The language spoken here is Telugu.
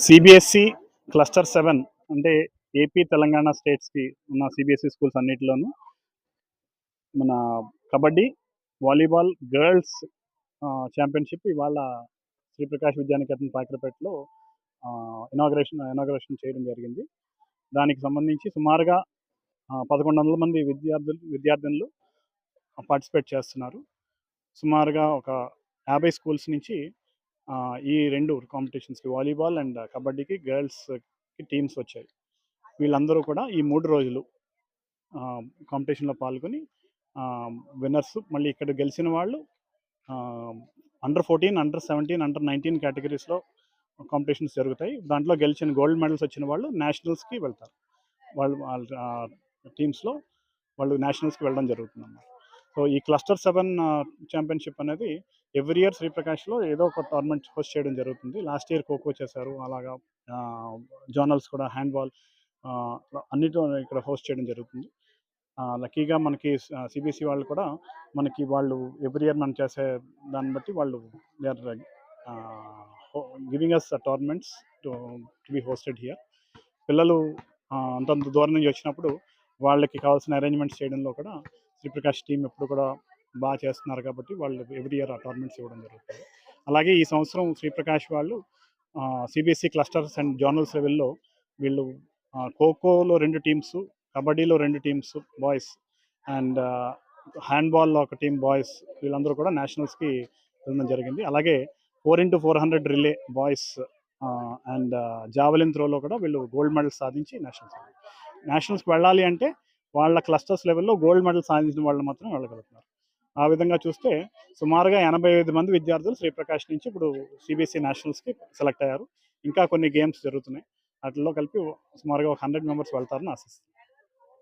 సిబిఎస్ఈ క్లస్టర్ 7 అంటే ఏపీ తెలంగాణ స్టేట్స్కి ఉన్న సిబిఎస్ఈ స్కూల్స్ అన్నిటిలోనూ మన కబడ్డీ వాలీబాల్ గర్ల్స్ ఛాంపియన్షిప్ ఇవాళ శ్రీప్రకాష్ విద్యానికేతన్ పాకిరపేటలో ఇనాగరేషన్ చేయడం జరిగింది. దానికి సంబంధించి సుమారుగా 1100 మంది విద్యార్థినులు పార్టిసిపేట్ చేస్తున్నారు. సుమారుగా ఒక 50 స్కూల్స్ నుంచి ఈ 2 కాంపిటీషన్స్కి వాలీబాల్ అండ్ కబడ్డీకి గర్ల్స్కి టీమ్స్ వచ్చాయి. వీళ్ళందరూ కూడా ఈ 3 రోజులు కాంపిటీషన్లో పాల్గొని విన్నర్స్ మళ్ళీ ఇక్కడ గెలిచిన వాళ్ళు అండర్ 14, అండర్ 17, అండర్ 19 కేటగిరీస్లో కాంపిటీషన్స్ జరుగుతాయి. దాంట్లో గెలిచిన గోల్డ్ మెడల్స్ వచ్చిన వాళ్ళు నేషనల్స్కి వెళ్తారు. వాళ్ళ టీమ్స్లో వాళ్ళు నేషనల్స్కి వెళ్ళడం జరుగుతుంది అన్నమాట. సో ఈ క్లస్టర్ 7 ఛాంపియన్షిప్ అనేది ఎవ్రీ ఇయర్ శ్రీప్రకాష్లో ఏదో ఒక టోర్నమెంట్ హోస్ట్ చేయడం జరుగుతుంది. లాస్ట్ ఇయర్ ఖోఖో చేశారు, అలాగా జోనల్స్ కూడా హ్యాండ్బాల్ అన్నిటిలో ఇక్కడ హోస్ట్ చేయడం జరుగుతుంది. లక్కీగా మనకి సిబిఎస్ఈ వాళ్ళు కూడా వాళ్ళు ఎవ్రీ ఇయర్ మనం చేసే దాన్ని బట్టి వాళ్ళు they are giving us tournaments to be hosted here. పిల్లలు అంతంత దూరం నుంచి వచ్చినప్పుడు వాళ్ళకి కావాల్సిన అరేంజ్మెంట్స్ చేయడంలో కూడా శ్రీప్రకాష్ టీం ఎప్పుడు కూడా బాగా చేస్తున్నారు కాబట్టి వాళ్ళు ఎవ్రీ ఇయర్ ఆ టోర్నమెంట్స్ ఇవ్వడం జరుగుతుంది. అలాగే ఈ సంవత్సరం శ్రీప్రకాష్ వాళ్ళు సిబిఎస్ఈ క్లస్టర్స్ అండ్ జోనల్స్ లెవెల్లో వీళ్ళు ఖోఖోలో 2 టీమ్స్, కబడ్డీలో 2 టీమ్స్ బాయ్స్ అండ్ హ్యాండ్బాల్లో ఒక టీం బాయ్స్, వీళ్ళందరూ కూడా నేషనల్స్కి వెళ్ళడం జరిగింది. అలాగే 4x400 relay boys and javelin త్రోలో కూడా వీళ్ళు గోల్డ్ మెడల్ సాధించి నేషనల్స్కి వెళ్ళాలి అంటే వాళ్ళ క్లస్టర్స్ లెవెల్లో గోల్డ్ మెడల్ సాధించిన వాళ్ళు మాత్రం వెళ్ళగలుగుతున్నారు. ఆ విధంగా చూస్తే సుమారుగా 85 మంది విద్యార్థులు శ్రీప్రకాష్ నుంచి ఇప్పుడు సిబిఎస్ఈ నేషనల్స్కి సెలెక్ట్ అయ్యారు. ఇంకా కొన్ని గేమ్స్ జరుగుతున్నాయి. వాటిల్లో కలిపి సుమారుగా ఒక 100 మెంబర్స్ వెళ్తారని ఆశిస్తున్నాను.